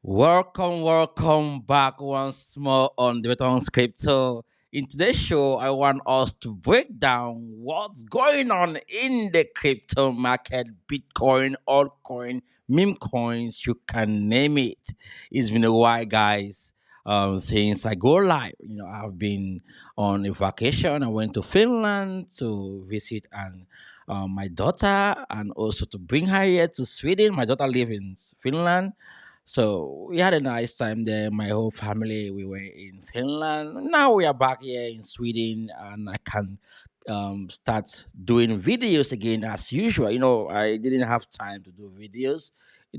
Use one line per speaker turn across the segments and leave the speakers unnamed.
Welcome back once more on the BETONG Crypto. In today's show, I want us to break down what's going on in the crypto market, Bitcoin, altcoin, meme coins, you can name it. It's been a while, guys. Since I go live, I've been on a vacation. I went to Finland to visit my daughter and also to bring her here to Sweden. My daughter lives in Finland, so we had a nice time there. My whole family, we were in Finland. Now we are back here in Sweden, and I can start doing videos again as usual. I didn't have time to do videos.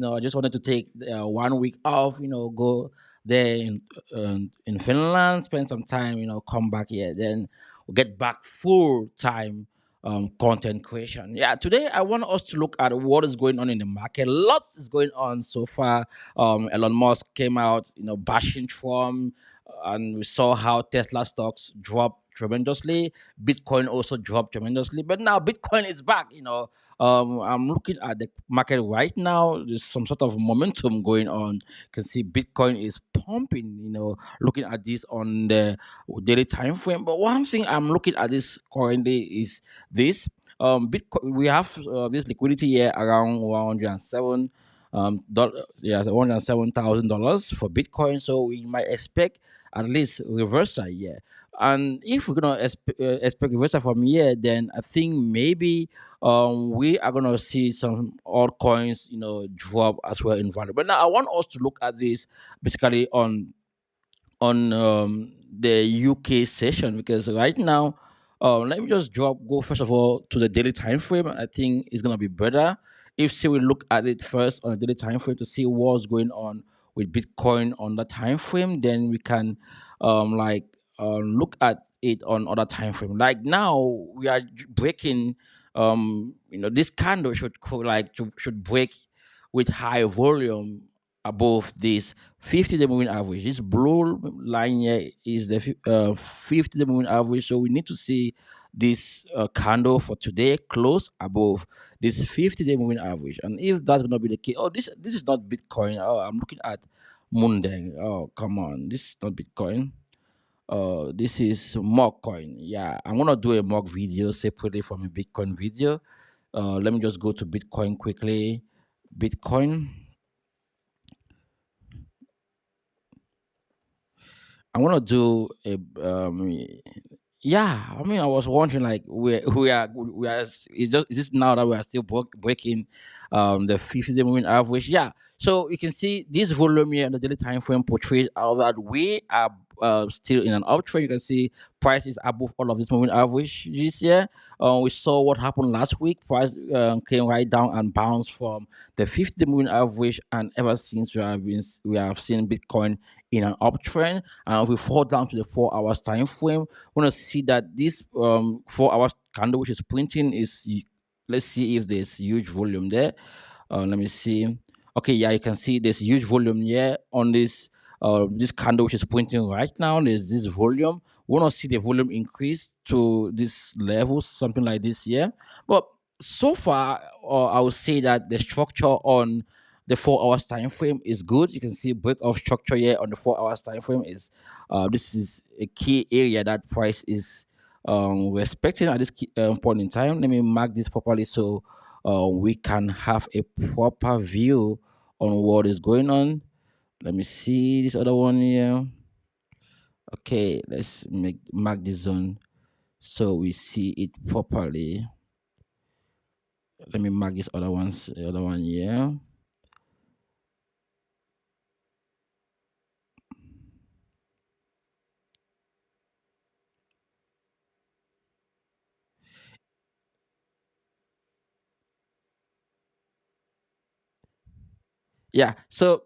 I just wanted to take 1 week off. Go there in Finland, spend some time. Come back here, then we'll get back full time content creation. Yeah, today I want us to look at what is going on in the market. Lots is going on so far. Elon Musk came out, bashing Trump, and we saw how Tesla stocks dropped tremendously. Bitcoin also dropped tremendously, but now Bitcoin is back. I'm looking at the market right now. There's some sort of momentum going on. You can see Bitcoin is pumping. Looking at this on the daily time frame. But one thing I'm looking at this currently is this. Bitcoin, we have this liquidity here around 107 yeah, $107,000 for Bitcoin. So we might expect at least reversal here. And if we're gonna expect reversal from here, then I think maybe we are gonna see some altcoins, drop as well in value. But now I want us to look at this basically on the UK session, because right now, let me just go first of all to the daily time frame. I think it's gonna be better if say we look at it first on a daily time frame to see what's going on with Bitcoin on the time frame. Then we can like look at it on other time frame. Like now we are breaking. This candle should break with high volume above this 50-day moving average. This blue line here is the 50-day moving average. So we need to see this candle for today close above this 50-day moving average. And if that's going to be the case, this is not Bitcoin. Oh, I'm looking at Mundeng. Oh, come on. This is not Bitcoin. This is mock coin. Yeah, I'm gonna do a mock video separately from a Bitcoin video. Let me just go to Bitcoin quickly. Bitcoin. I'm gonna do a yeah. I mean, I was wondering like we are. It's just now that we are still breaking the 50-day moving average. Yeah. So you can see this volume here on the daily time frame portrays out that we are still in an uptrend. You can see price is above all of this moving average this year. We saw what happened last week. Price came right down and bounced from the 50-day moving average, and ever since we have seen Bitcoin in an uptrend. And if we fall down to the 4 hours time frame, we're gonna see that this 4 hours candle which is printing let's see if there's huge volume there. Let me see. Okay, yeah, you can see there's huge volume here on this candle which is pointing right now. There's this volume. We want to see the volume increase to this level, something like this here. But so far, I would say that the structure on the 4 hours time frame is good. You can see break of structure here on the 4 hours time frame is this is a key area that price is respecting at this point in time. Let me mark this properly so we can have a proper view on what is going on. Let me see this other one here. Okay, let's mark this zone so we see it properly. Let me mark this the other one here. Yeah. So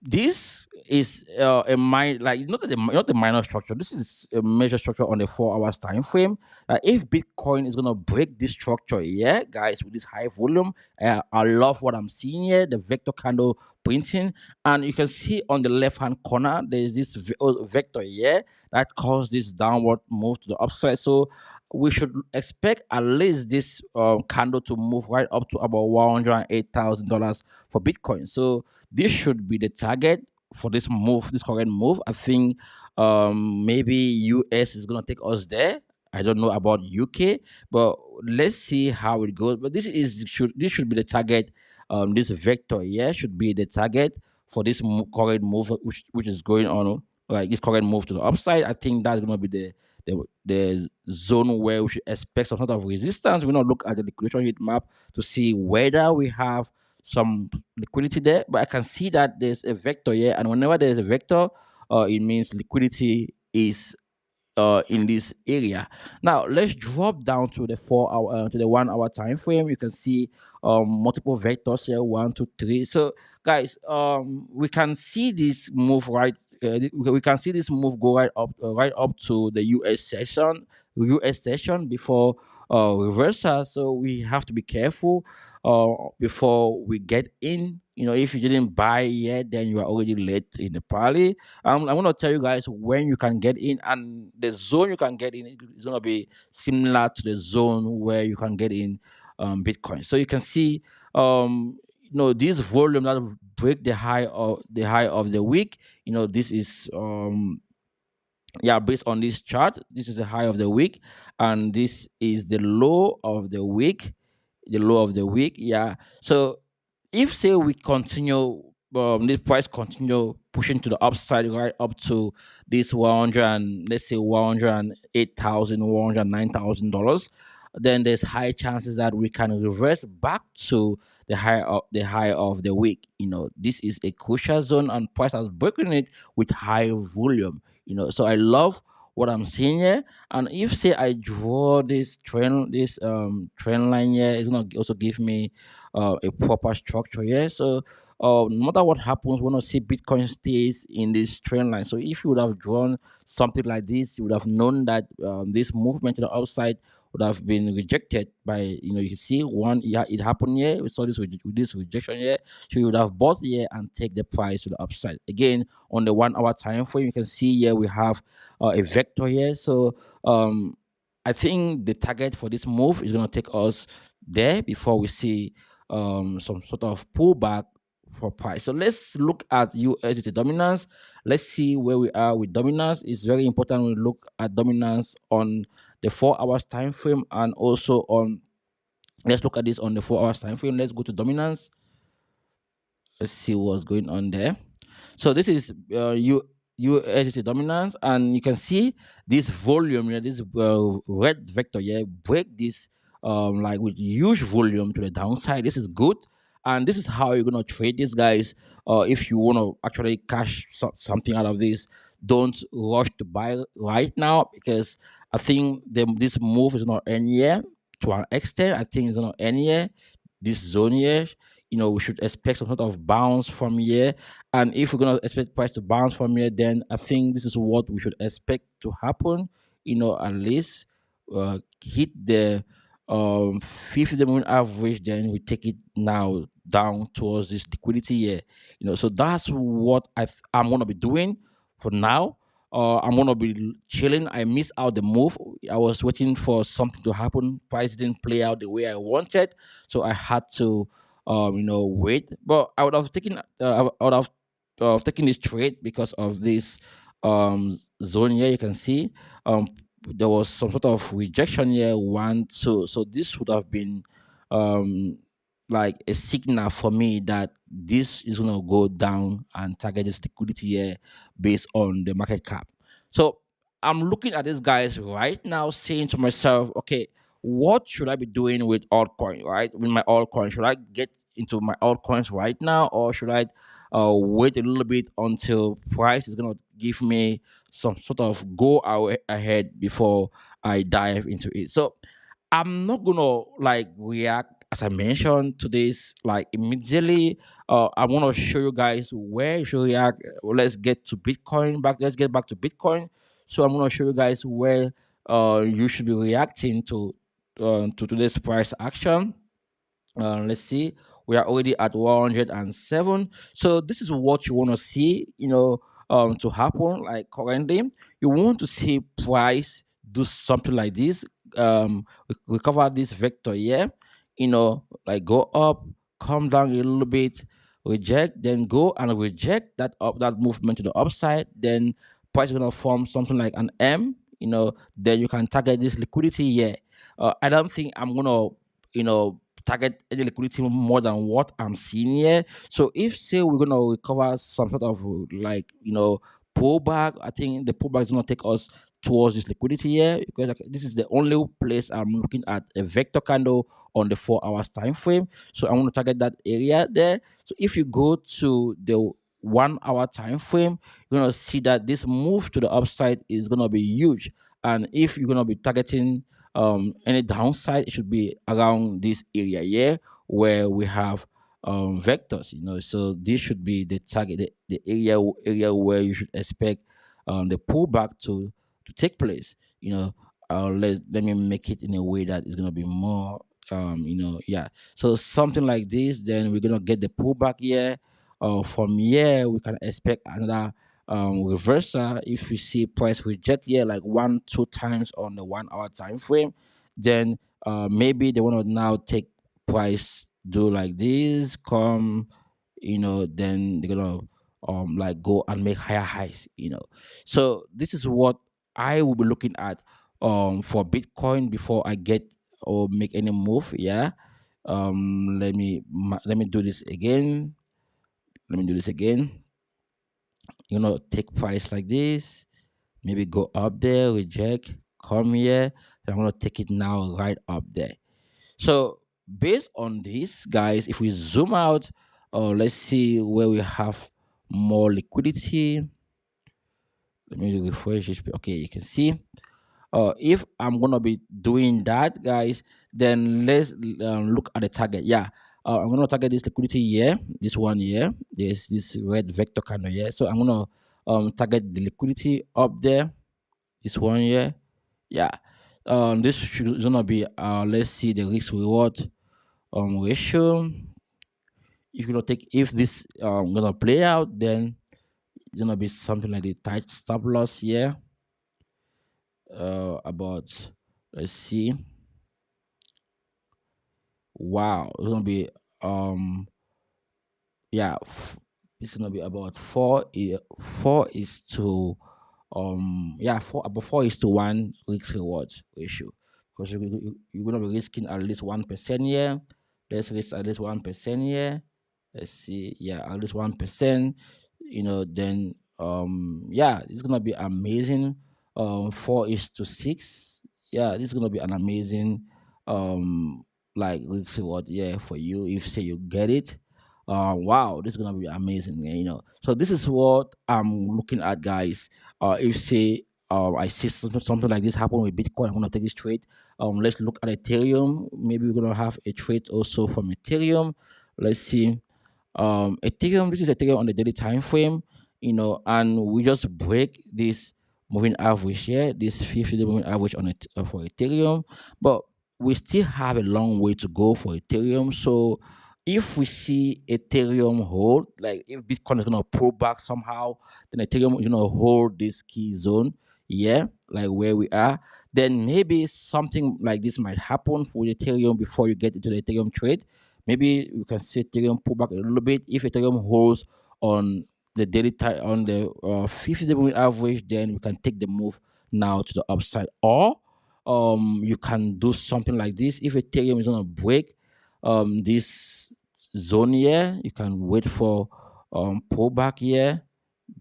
this is a like not the minor structure. This is a major structure on the 4 hours time frame. If Bitcoin is gonna break this structure, yeah, guys, with this high volume, I love what I'm seeing here. The vector candle printing, and you can see on the left hand corner there is this vector here that caused this downward move to the upside. So we should expect at least this candle to move right up to about $108,000 for Bitcoin. So this should be the target for this move, this current move. I think maybe US is gonna take us there. I don't know about UK, but let's see how it goes. But this should be the target. This vector here should be the target for this current move, which is going on, like this current move to the upside. I think that's gonna be the zone where we should expect some sort of resistance. We're not look at the liquidation heat map to see whether we have some liquidity there, but I can see that there's a vector here, and whenever there's a vector, it means liquidity is in this area. Now let's drop down to the 4 hour to the 1 hour time frame. You can see multiple vectors here, 1 2 3. So guys, we can see this move right. We can see this move go right up to the US session before reversal. So we have to be careful before we get in. If you didn't buy yet, then you are already late in the party. I'm going to tell you guys when you can get in, and the zone you can get in is going to be similar to the zone where you can get in Bitcoin. So you can see, this volume that break the high of the week. This is yeah, based on this chart, this is the high of the week, and this is the low of the week. Yeah. So if say we continue, this price continue pushing to the upside right up to this 100 and let's say 108,000, $109,000, then there's high chances that we can reverse back to the high of the week. This is a crucial zone, and price has broken it with high volume. So I love what I'm seeing here. And if say I draw this trend line here, it's gonna also give me a proper structure here. So no matter what happens, we're gonna see Bitcoin stays in this trend line. So if you would have drawn something like this, you would have known that this movement to the upside would have been rejected by, you can see one, yeah, it happened here. We saw this with this rejection here. So you would have bought here and take the price to the upside. Again, on the 1 hour time frame, you can see here we have a vector here. So I think the target for this move is going to take us there before we see some sort of pullback for price. So let's look at USDT dominance. Let's see where we are with dominance. It's very important we look at dominance on the 4 hours time frame, and also on, let's look at this on the 4 hours time frame. Let's go to dominance. Let's see what's going on there. So this is USDT dominance, and you can see this volume here, this red vector here, break this like with huge volume to the downside. This is good, and this is how you're gonna trade this, guys. If you want to actually cash something out of this, don't rush to buy right now, because I think this move is not end here to an extent. I think it's not end here. This zone here, we should expect some sort of bounce from here. And if we're going to expect price to bounce from here, then I think this is what we should expect to happen. At least hit the 50 moving average, then we take it now down towards this liquidity here. So that's what I'm going to be doing for now. I'm gonna be chilling. I missed out the move. I was waiting for something to happen. Price didn't play out the way I wanted, so I had to, wait. But I would have taken this trade because of this zone here. You can see there was some sort of rejection here, 1 2. So this would have been um like a signal for me that this is gonna go down and target this liquidity here based on the market cap. So I'm looking at these guys right now, saying to myself, okay, what should I be doing with altcoin, right? With my altcoin, should I get into my altcoins right now, or should I wait a little bit until price is gonna give me some sort of ahead before I dive into it? So I'm not gonna like react as I mentioned, today's like immediately, I want to show you guys where you should react. Let's get to Bitcoin back. Let's get back to Bitcoin. So I'm going to show you guys where you should be reacting to today's price action. Let's see, we are already at 107. So this is what you want to see, to happen. Like currently, you want to see price do something like this, recover this vector here, like go up, come down a little bit, reject, then go and reject that movement to the upside. Then price is gonna form something like an M. Then you can target this liquidity here. I don't think I'm gonna, target any liquidity more than what I'm seeing here. So if say we're gonna recover some sort of like, pullback, I think the pullback is gonna take us towards this liquidity here, because like, this is the only place I'm looking at a vector candle on the 4 hours time frame. So I want to target that area there. So if you go to the 1 hour time frame, you're gonna see that this move to the upside is gonna be huge. And if you're gonna be targeting any downside, it should be around this area here where we have vectors. So this should be the target, the area where you should expect the pullback to take place. Let me make it in a way that is going to be more, yeah. So something like this, then we're going to get the pullback here. From here we can expect another reversal. If you see price reject here like 1 2 times on the 1 hour time frame, then maybe they want to now take price, do like this, come, then they're gonna like go and make higher highs. So this is what I will be looking at for Bitcoin before I get or make any move. Yeah. Let me do this again. Take price like this, maybe go up there, reject, come here, and I'm gonna take it now right up there. So based on this, guys, if we zoom out, let's see where we have more liquidity. Let me refresh this. Okay, you can see. If I'm gonna be doing that, guys, then let's look at the target. Yeah, I'm gonna target this liquidity here, this one here. There's this red vector candle here, so I'm gonna target the liquidity up there. This one here, yeah. This should gonna be let's see the risk reward ratio. If this gonna play out, then it's gonna be something like the tight stop loss here. About, let's see. Wow, it's gonna be yeah, it's gonna be about 4:1 risk reward ratio, because you're gonna be risking at least 1% here. Let's risk at least 1% here. Let's see, yeah, at least 1%. Then yeah, it's gonna be amazing. 4:6. Yeah, this is gonna be an amazing like risk reward, yeah, for you if say you get it. Wow, this is gonna be amazing, so this is what I'm looking at, guys. If say I see something like this happen with Bitcoin, I'm gonna take this trade. Let's look at Ethereum. Maybe we're gonna have a trade also from Ethereum. Let's see. Ethereum, this is Ethereum on the daily time frame, and we just break this moving average here, this 50-day moving average on it for Ethereum, but we still have a long way to go for Ethereum. So if we see Ethereum hold, like if Bitcoin is gonna pull back somehow, then Ethereum is gonna hold this key zone, yeah, like where we are. Then maybe something like this might happen for Ethereum before you get into the Ethereum trade. Maybe we can see Ethereum pull back a little bit. If Ethereum holds on the daily time on the 50-day moving average, then we can take the move now to the upside. Or you can do something like this. If Ethereum is gonna break this zone here, you can wait for pullback here.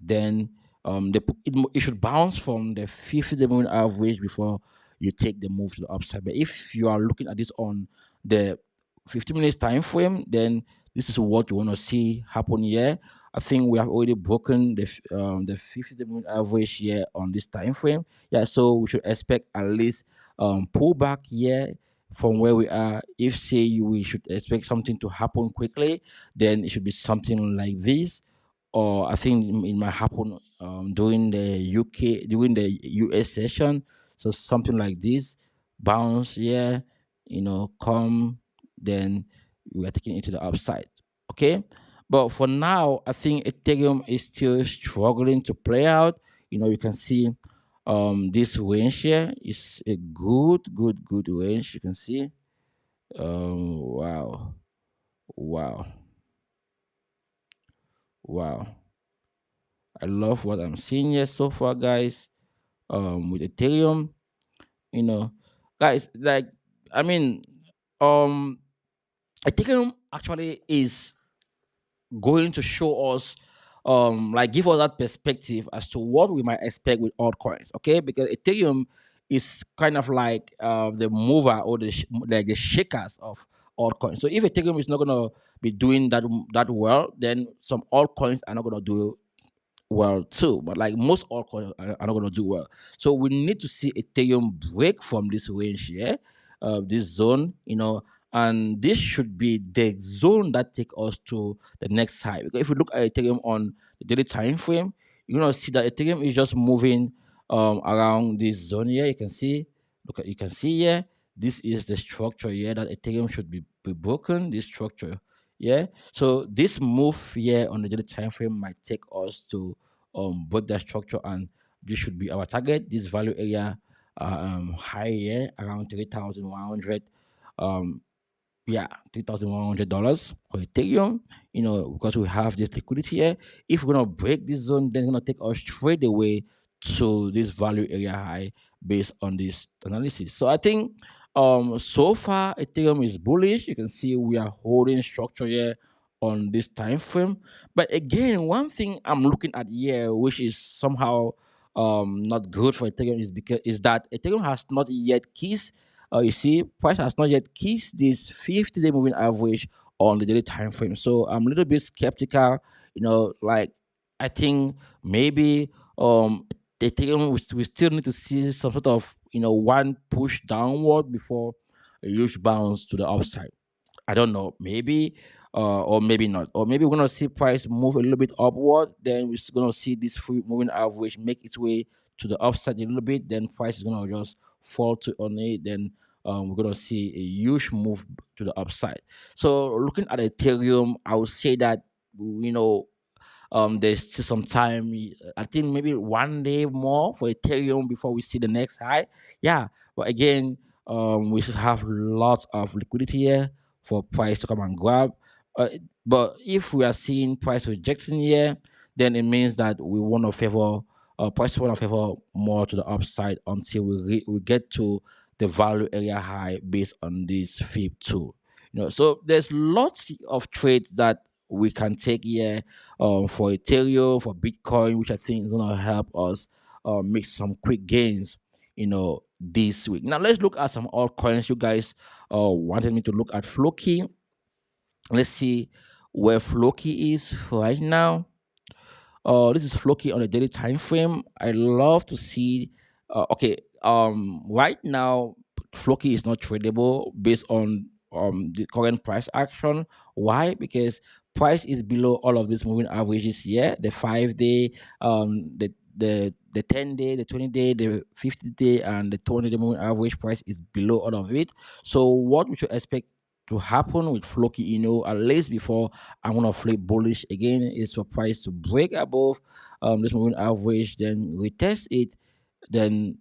Then it should bounce from the 50-day moving average before you take the move to the upside. But if you are looking at this on the 15 minutes time frame, then this is what you want to see happen here. I think we have already broken the 50-day moving average here on this time frame. Yeah, so we should expect at least pullback here from where we are. If say we should expect something to happen quickly, then it should be something like this, or I think it might happen during the UK, during the US session. So something like this, bounce, yeah, come, then we are taking it to the upside. Okay, but for now, I think Ethereum is still struggling to play out. You can see this range here is a good range. You can see. Wow, wow, wow. I love what I'm seeing here so far, guys. With Ethereum, you know, guys, like, I mean, um, Ethereum actually is going to show us, like, give us that perspective as to what we might expect with altcoins. Okay, because Ethereum is kind of like the mover, or like the shakers of altcoins. So if Ethereum is not gonna be doing that well, then some altcoins are not gonna do well too. But like most altcoins are not going to do well. So we need to see Ethereum break from this range here, this zone, and this should be the zone that take us to the next high. Because if you look at Ethereum on the daily time frame, you're gonna see that Ethereum is just moving around this zone here. You can see here. This is the structure here that Ethereum should be broken. This structure, yeah. So this move here on the daily time frame might take us to break that structure, and this should be our target. This value area high here around 3,100. Um, yeah, $3,100 for Ethereum, because we have this liquidity here. If we're gonna break this zone, then it's gonna take us straight away to this value area high based on this analysis. So I think so far Ethereum is bullish. You can see we are holding structure here on this time frame. But again, one thing I'm looking at here, which is somehow not good for Ethereum, is that Ethereum has not yet kissed, you see, price has not yet kissed this 50-day moving average on the daily time frame. So I'm a little bit skeptical. Like, I think maybe the Ethereum, we still need to see some sort of one push downward before a huge bounce to the upside. I don't know, maybe, or maybe not, or maybe we're gonna see price move a little bit upward. Then we're gonna see this free moving average make its way to the upside a little bit. Then price is gonna just fall to on it. Then we're gonna see a huge move to the upside. So looking at Ethereum, I would say that there's still some time. I think maybe one day more for Ethereum before we see the next high. Yeah, but again, we should have lots of liquidity here for price to come and grab. But if we are seeing price rejecting here, then it means that we want to favor price want to favor more to the upside until we get to the value area high based on this FIB tool. So there's lots of trades that we can take here for Ethereum, for Bitcoin, which I think is gonna help us make some quick gains, this week. Now let's look at some altcoins. You guys wanted me to look at Floki. Let's see where Floki is right now. This is Floki on a daily time frame. I love to see. Okay. Right now, Floki is not tradable based on the current price action. Why? Because price is below all of these moving averages here. The 5-day, the 10-day, the 20-day, the 50-day, and the 20-day moving average price is below all of it. So what we should expect to happen with Floki, at least before I'm gonna flip bullish again, is for price to break above this moving average, then retest it. Then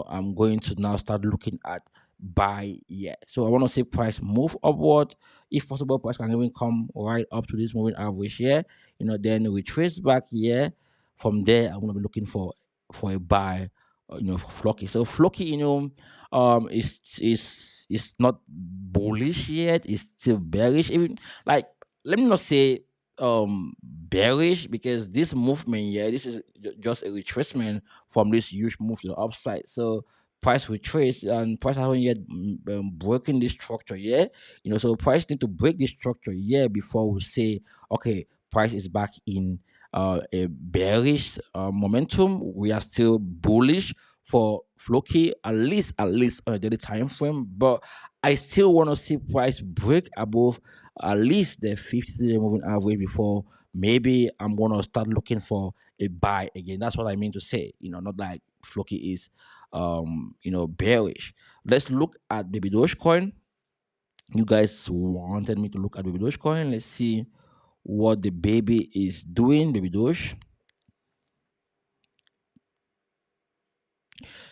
I'm going to now start looking at buy. Yeah, so I want to see price move upward. If possible, price can even come right up to this moving average here. Then we trace back here. From there, I'm gonna be looking for a buy. For Floki. So Floki, is not bullish yet. It's still bearish. Even, like, let me not say bearish, because this movement here, this is just a retracement from this huge move to the upside. So price retrace, and price haven't yet broken this structure yet. So price need to break this structure here before we say, okay, price is back in a bearish momentum. We are still bullish for Floki, at least on a daily time frame. But I still want to see price break above at least the 50-day moving average before maybe I'm gonna start looking for a buy again. That's what I mean to say. Not like Floki is bearish. Let's look at baby Dogecoin. You guys wanted me to look at baby Dogecoin. Let's see what the baby is doing, baby Doge.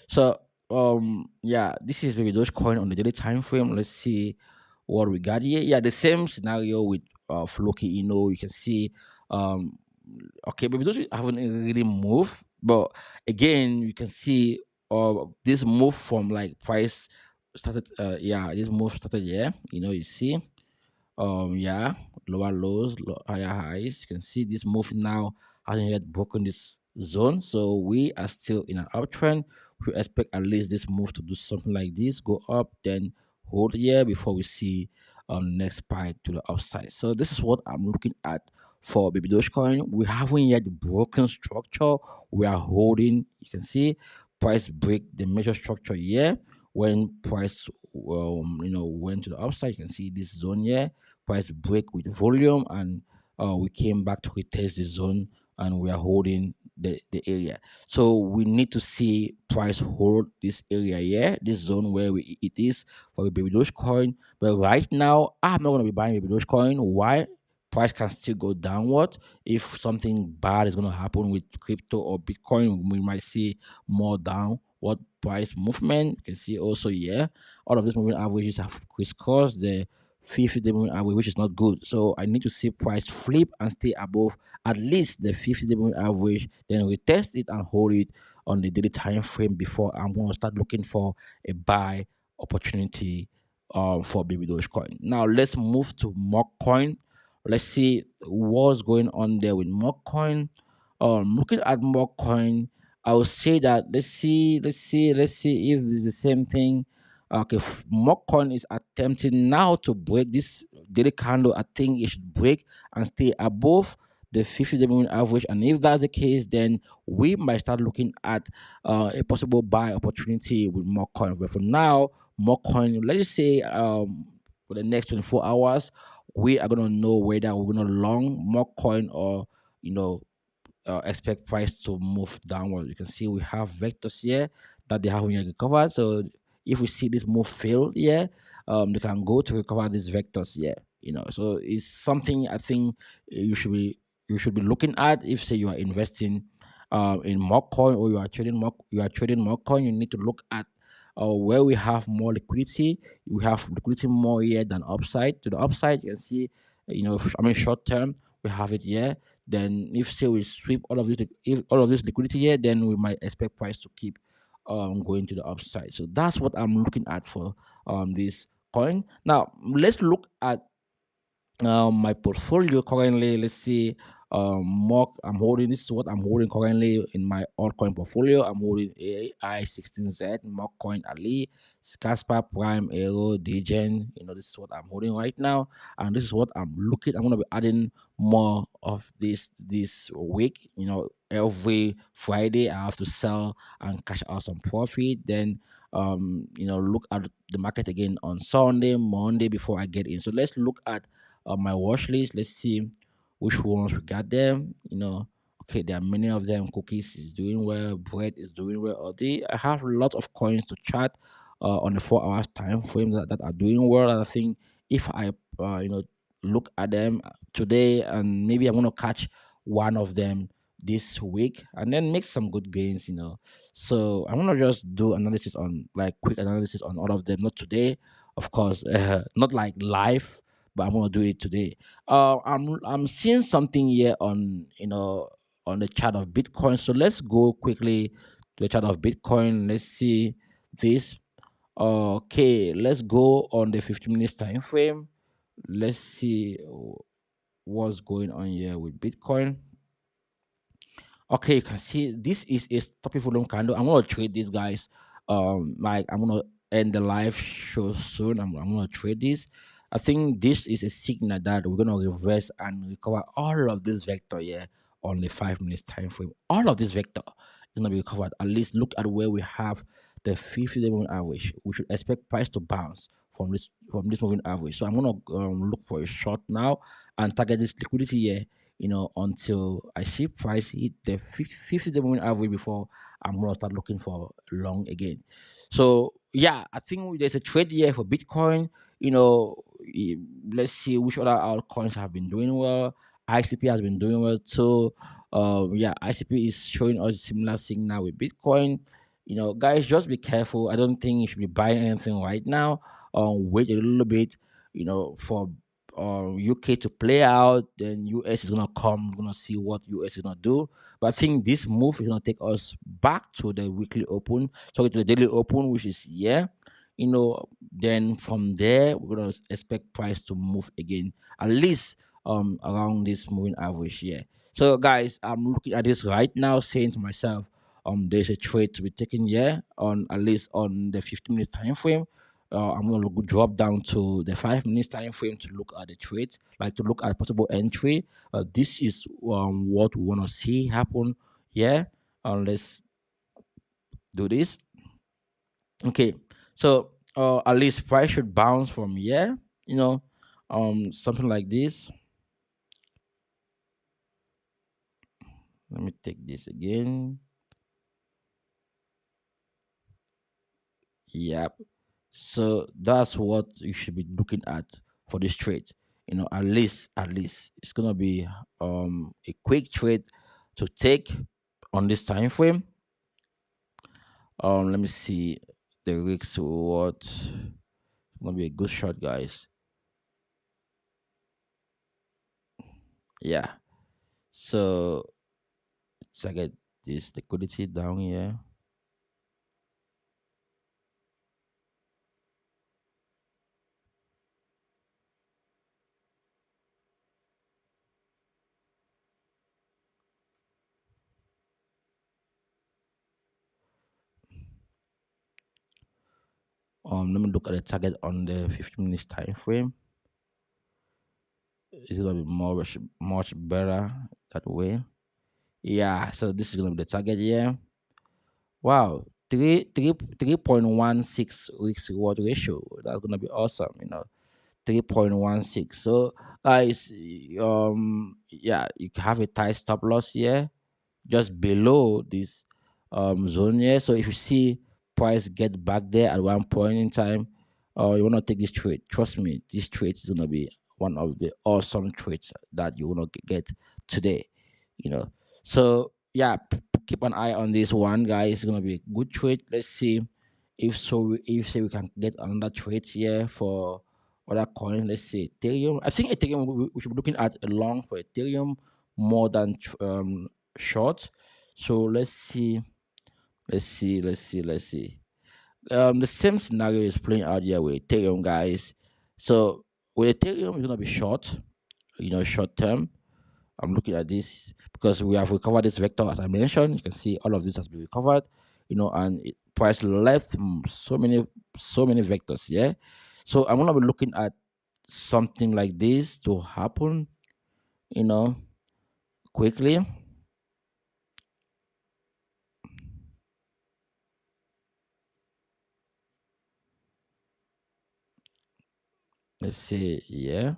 So yeah, this is baby Dogecoin on the daily time frame. Let's see what we got here. Yeah, the same scenario with Floki. You can see um okay, baby Doge haven't really moved, but again, you can see this move from like price started. Yeah, this move started. Yeah, you see yeah, lower lows, higher highs. You can see this move now hasn't yet broken this zone, so we are still in an uptrend. We expect at least this move to do something like this, go up, then hold here before we see next spike to the upside. So this is what I'm looking at for baby Dogecoin. We haven't yet broken structure. We are holding. You can see price break the major structure here. When price went to the upside, you can see this zone here. Price break with volume, and we came back to retest the zone, and we are holding the area. So we need to see price hold this area here, this zone where it is for the baby Dogecoin. But right now, I'm not going to be buying baby Dogecoin. Why? Price can still go downward. If something bad is going to happen with crypto or Bitcoin, we might see more downward price movement. You can see also here, all of these moving averages have crisscrossed the 50-day moving average, which is not good. So I need to see price flip and stay above at least the 50-day moving average, then retest it and hold it on the daily time frame before I'm going to start looking for a buy opportunity for baby Dogecoin. Now let's move to mock coin. Let's see what's going on there with mock coin. Looking at mock coin, I would say that let's see if this is the same thing. Okay, Mockcoin is attempting now to break this daily candle. I think it should break and stay above the 50-day moving average. And if that's the case, then we might start looking at a possible buy opportunity with Mockcoin. But for now, Mockcoin, let's just say for the next 24 hours, we are gonna know whether we're gonna long Mockcoin or you know expect price to move downward. You can see we have vectors here that they haven't yet recovered. So if we see this move fail here, they can go to recover these vectors here. So it's something I think you should be looking at if say you are investing in mock coin or you are trading mock coin. You need to look at where we have more liquidity. We have liquidity more here than upside. To the upside, you can see, short term we have it here. Then if say we sweep all of this liquidity here, then we might expect price to keep going to the upside. So that's what I'm looking at for this coin. Now let's look at my portfolio currently. Let's see. Mock. I'm holding. This is what I'm holding currently in my altcoin portfolio. I'm holding AI16Z, Mock Coin Ali, Casper Prime, Aero, Degen. This is what I'm holding right now, and this is what I'm looking. I'm gonna be adding more of this week. Every Friday I have to sell and cash out some profit. Then look at the market again on Sunday, Monday before I get in. So let's look at my watch list. Let's see which ones we got them. Okay, there are many of them. Cookies is doing well, bread is doing well. I have a lot of coins to chart on the 4 hours time frame that are doing well. And I think if I look at them today, and maybe I'm gonna catch one of them this week and then make some good gains. So I'm gonna just do analysis on like quick analysis on all of them. Not today, of course, not like live, but I'm gonna do it today. I'm seeing something here on the chart of Bitcoin. So let's go quickly to the chart of Bitcoin. Let's see this. Okay, let's go on the 15 minutes time frame. Let's see what's going on here with Bitcoin. Okay, you can see this is a stopping volume candle. I'm gonna trade these guys. Like I'm gonna end the live show soon. I'm gonna trade this. I think this is a signal that we're gonna reverse and recover all of this vector here on the 5 minutes time frame. All of this vector gonna be recovered. At least look at where we have the 50-day moving average. We should expect price to bounce from this moving average. So I'm gonna look for a short now and target this liquidity here. Until I see price hit the 50-day moving average before I'm gonna start looking for long again. So yeah, I think there's a trade here for Bitcoin. Let's see which other altcoins have been doing well. ICP has been doing well too. Yeah, ICP is showing us similar signal with Bitcoin. Guys, just be careful. I don't think you should be buying anything right now. Wait a little bit. For UK to play out, then US is gonna come. Gonna see what US is gonna do. But I think this move is gonna take us back to the weekly open, sorry, to the daily open, which is here. Then from there we're gonna expect price to move again, at least around this moving average here. So guys, I'm looking at this right now, saying to myself, there's a trade to be taken here on at least on the 15 minute time frame. I'm gonna drop down to the 5 minutes time frame to look at the trades, like to look at possible entry. This is what we want to see happen. Yeah, let's do this. Okay, so at least price should bounce from here. Something like this. Let me take this again. Yep. So that's what you should be looking at for this trade. At least it's gonna be a quick trade to take on this time frame. Let me see the risk reward. It's gonna be a good shot, guys. Yeah. So let's get this liquidity down here. Let me look at the target on the 15 minutes time frame. It's gonna be much better that way. Yeah, so this is gonna be the target here. Wow, 3.16 weeks reward ratio. That's gonna be awesome. 3.16. So guys, yeah, you can have a tight stop loss here just below this zone here. So if you see price get back there at one point in time, you want to take this trade. Trust me, this trade is gonna be one of the awesome trades that you want to get today. You know, so yeah, keep an eye on this one, guys. It's gonna be a good trade. Let's see if say we can get another trade here for other coins. Let's see Ethereum. I think Ethereum we should be looking at a long for Ethereum more than short. So let's see. The same scenario is playing out here with Ethereum, guys. So with Ethereum, it's gonna be short, short term. I'm looking at this because we have recovered this vector as I mentioned. You can see all of this has been recovered, and price left so many vectors. Yeah, so I'm gonna be looking at something like this to happen, you know, quickly. Let's see. Yeah,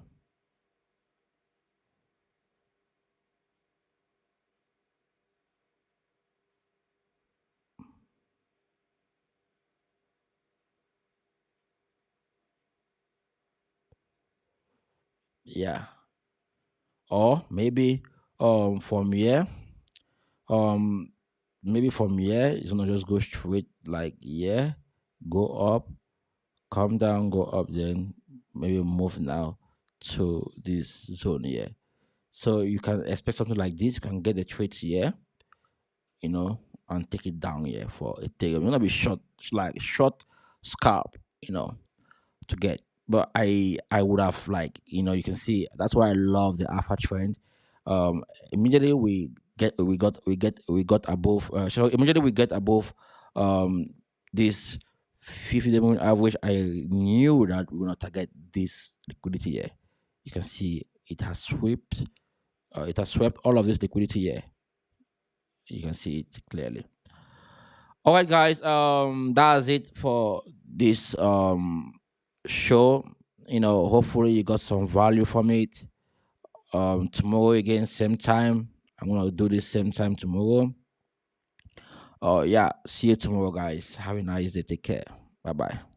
or maybe from here, um maybe from here it's gonna just go straight like go up, come down, go up, then maybe move now to this zone here. So you can expect something like this. You can get the trades here, you know, and take it down here for Ethereum. You're gonna be short, like short scalp, to get. But I would have like, you can see that's why I love the alpha trend. Immediately we got above. So immediately we get above this 50-day moving average. I knew that we're gonna target this liquidity here. You can see it has swept. It has swept all of this liquidity here. You can see it clearly. All right, guys. That's it for this show. Hopefully you got some value from it. Tomorrow again, same time. I'm gonna do this same time tomorrow. Yeah. See you tomorrow, guys. Have a nice day. Take care. Bye bye.